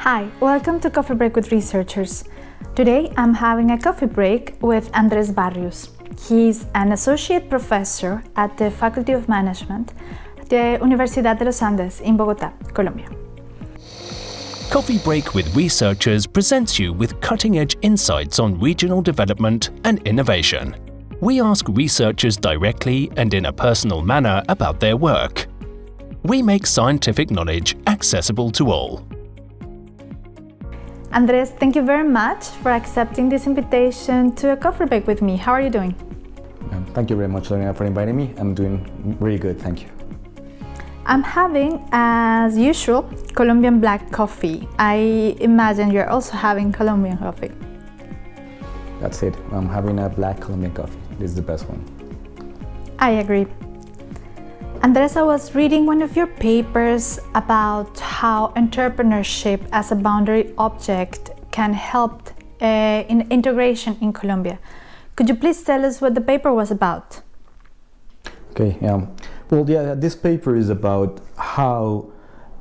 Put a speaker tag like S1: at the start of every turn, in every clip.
S1: Hi, welcome to Coffee Break with Researchers. Today I'm having a coffee break with Andrés Barrios. He's an associate professor at the Faculty of Management at the Universidad de Los Andes in Bogotá, Colombia.
S2: Coffee Break with Researchers presents you with cutting-edge insights on regional development and innovation. We ask researchers directly and in a personal manner about their work. We make scientific knowledge accessible to all.
S1: Andrés, thank you very much for accepting this invitation to a coffee break with me. How are you doing?
S3: Thank you very much, Lorena, for inviting me. I'm doing really good, thank you.
S1: I'm having, as usual, Colombian black coffee. I imagine you're also having Colombian coffee.
S3: That's it. I'm having a black Colombian coffee. This is the best one.
S1: I agree. Andrés, I was reading one of your papers about how entrepreneurship as a boundary object can help in integration in Colombia. Could you please tell us what the paper was about?
S3: Okay, this paper is about how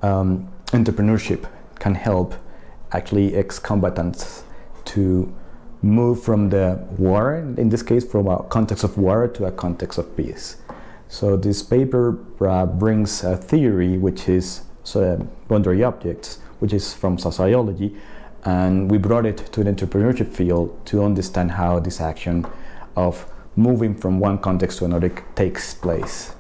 S3: entrepreneurship can help actually ex-combatants to move from the war, in this case from a context of war to a context of peace. So this paper brings a theory which is boundary objects, which is from sociology, and we brought it to the entrepreneurship field to understand how this action of moving from one context to another takes place.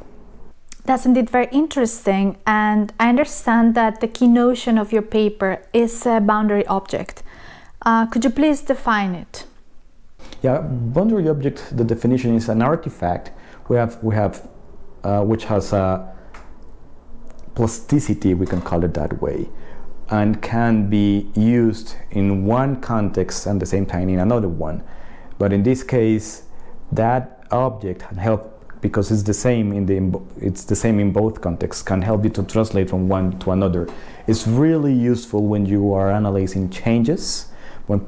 S1: That's indeed very interesting, and I understand that the key notion of your paper is a boundary object. Could you please define it?
S3: Yeah, boundary object, the definition is an artifact which has a plasticity, we can call it that way, and can be used in one context and at the same time in another one. But in this case, that object can help, because it's the same in both contexts, can help you to translate from one to another. It's really useful when you are analyzing changes, when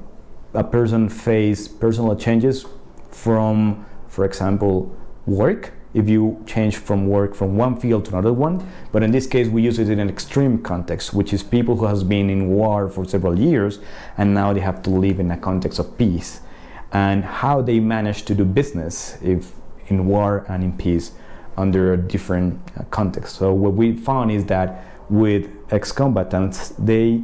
S3: a person faces personal changes from, for example, work. If you change from work from one field to another one, but in this case we use it in an extreme context, which is people who has been in war for several years and now they have to live in a context of peace, and how they manage to do business if in war and in peace under a different context. So what we found is that with ex-combatants, they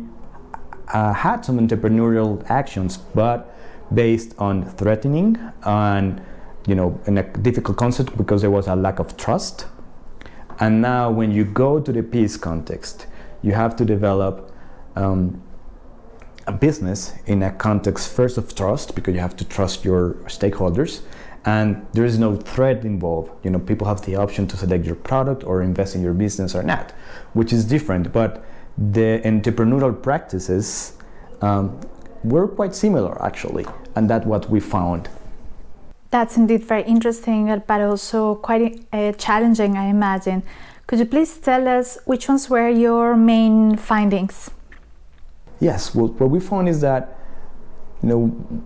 S3: had some entrepreneurial actions, but based on threatening and in a difficult concept because there was a lack of trust. And now when you go to the peace context, you have to develop a business in a context first of trust, because you have to trust your stakeholders, and there is no threat involved. People have the option to select your product or invest in your business or not, which is different. But the entrepreneurial practices were quite similar actually, and that's what we found.
S1: That's indeed very interesting, but also quite challenging, I imagine. Could you please tell us which ones were your main findings?
S3: Yes, well, what we found is that, in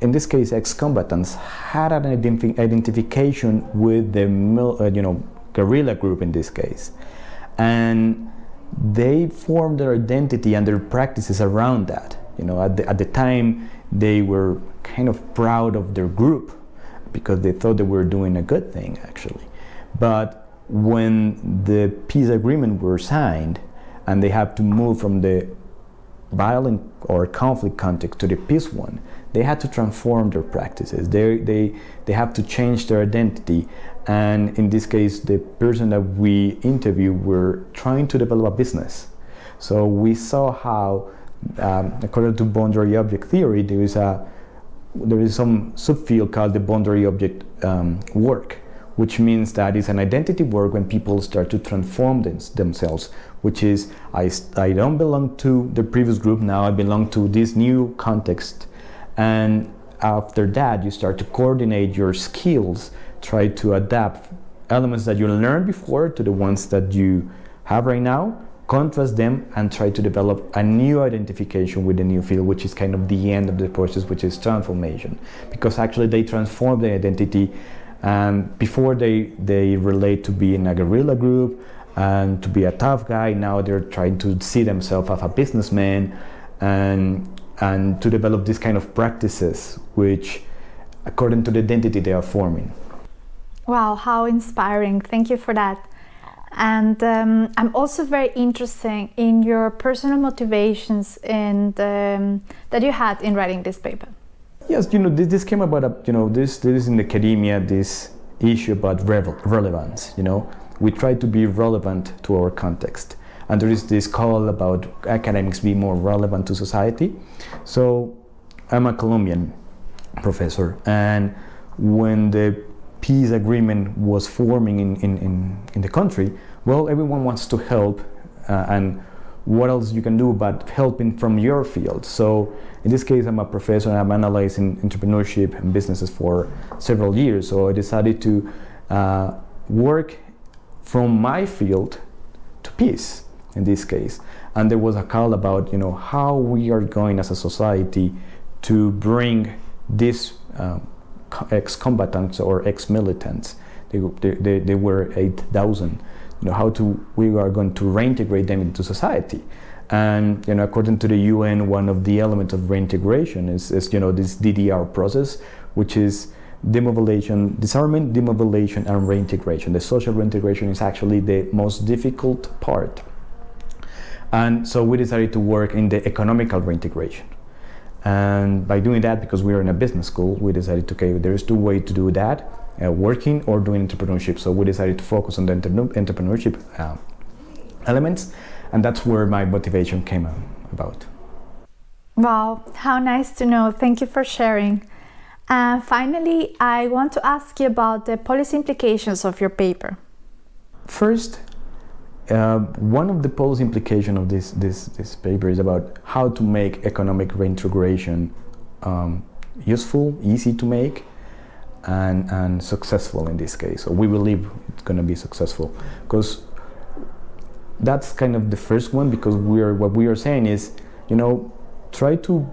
S3: this case, ex-combatants had an identification with the guerrilla group in this case, and they formed their identity and their practices around that. At the time, they were kind of proud of their group because they thought they were doing a good thing actually. But when the peace agreement were signed and they had to move from the violent or conflict context to the peace one, they had to transform their practices. They have to change their identity, and in this case the person that we interviewed were trying to develop a business. So we saw how according to boundary object theory, there is some subfield called the boundary object work, which means that it's an identity work when people start to transform themselves, which is I don't belong to the previous group, now I belong to this new context. And after that, you start to coordinate your skills, try to adapt elements that you learned before to the ones that you have right now, contrast them, and try to develop a new identification with the new field, which is kind of the end of the process, which is transformation. Because actually they transform the identity, and before they relate to being a guerrilla group, and to be a tough guy. Now they're trying to see themselves as a businessman and to develop this kind of practices which according to the identity they are forming.
S1: Wow, how inspiring. Thank you for that. And I'm also very interested in your personal motivations and that you had in writing this paper.
S3: Yes, this came about, this is in academia, this issue about relevance, We try to be relevant to our context. And there is this call about academics being more relevant to society. So I'm a Colombian professor, and when the peace agreement was forming in the country, well, everyone wants to help, and what else you can do but helping from your field. So in this case, I'm a professor and I'm analyzing entrepreneurship and businesses for several years. So I decided to work from my field to peace in this case. And there was a call about, how we are going as a society to bring these ex-combatants or ex-militants, they were 8,000, how we are going to reintegrate them into society. And according to the UN, one of the elements of reintegration is this DDR process, which is disarmament, demobilization, and reintegration. The social reintegration is actually the most difficult part. And so we decided to work in the economical reintegration. And by doing that, because we are in a business school, we decided, okay, there is two ways to do that, working or doing entrepreneurship. So we decided to focus on the entrepreneurship elements, and that's where my motivation came about.
S1: Wow, how nice to know. Thank you for sharing. Finally, I want to ask you about the policy implications of your paper.
S3: First, one of the policy implications of this paper is about how to make economic reintegration useful, easy to make, and successful in this case. So we believe it's going to be successful, because that's kind of the first one. Because what we are saying is, try to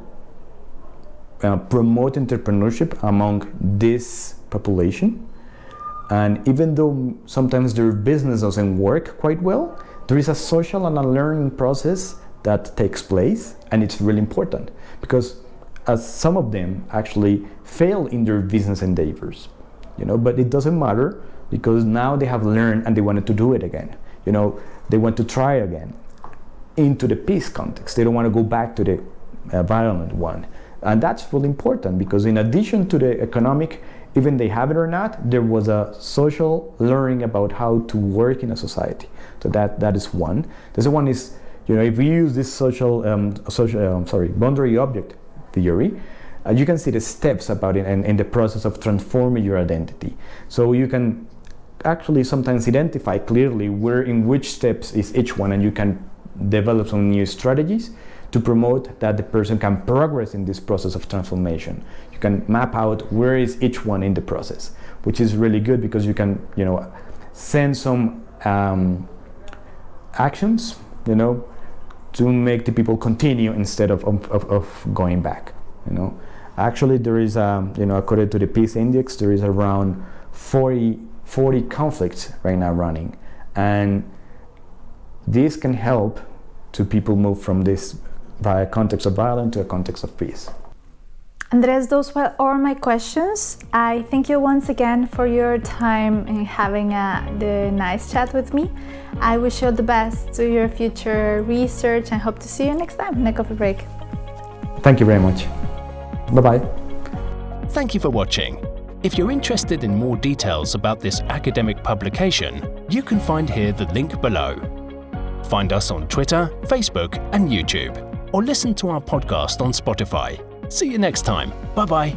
S3: promote entrepreneurship among this population. And even though sometimes their business doesn't work quite well, there is a social and a learning process that takes place, and it's really important, because as some of them actually fail in their business endeavors, but it doesn't matter, because now they have learned and they wanted to do it again. They want to try again into the peace context. They don't want to go back to the violent one. And that's really important, because in addition to the economic, even they have it or not, there was a social learning about how to work in a society. So that is one. The second one is, if we use this boundary object theory, you can see the steps about it and in the process of transforming your identity. So you can actually sometimes identify clearly in which steps is each one, and you can develop some new strategies to promote that the person can progress in this process of transformation. You can map out where is each one in the process, which is really good, because you can, send some actions, to make the people continue instead of going back. Actually, there is, according to the Peace Index, there is around 40 conflicts right now running, and this can help to people move from this context of violence to a context of peace.
S1: Andrés, those were all my questions. I thank you once again for your time and having the nice chat with me. I wish you all the best to your future research and hope to see you next time in a coffee break.
S3: Thank you very much. Bye-bye.
S2: Thank you for watching. If you're interested in more details about this academic publication, you can find here the link below. Find us on Twitter, Facebook, and YouTube, or listen to our podcast on Spotify. See you next time. Bye-bye.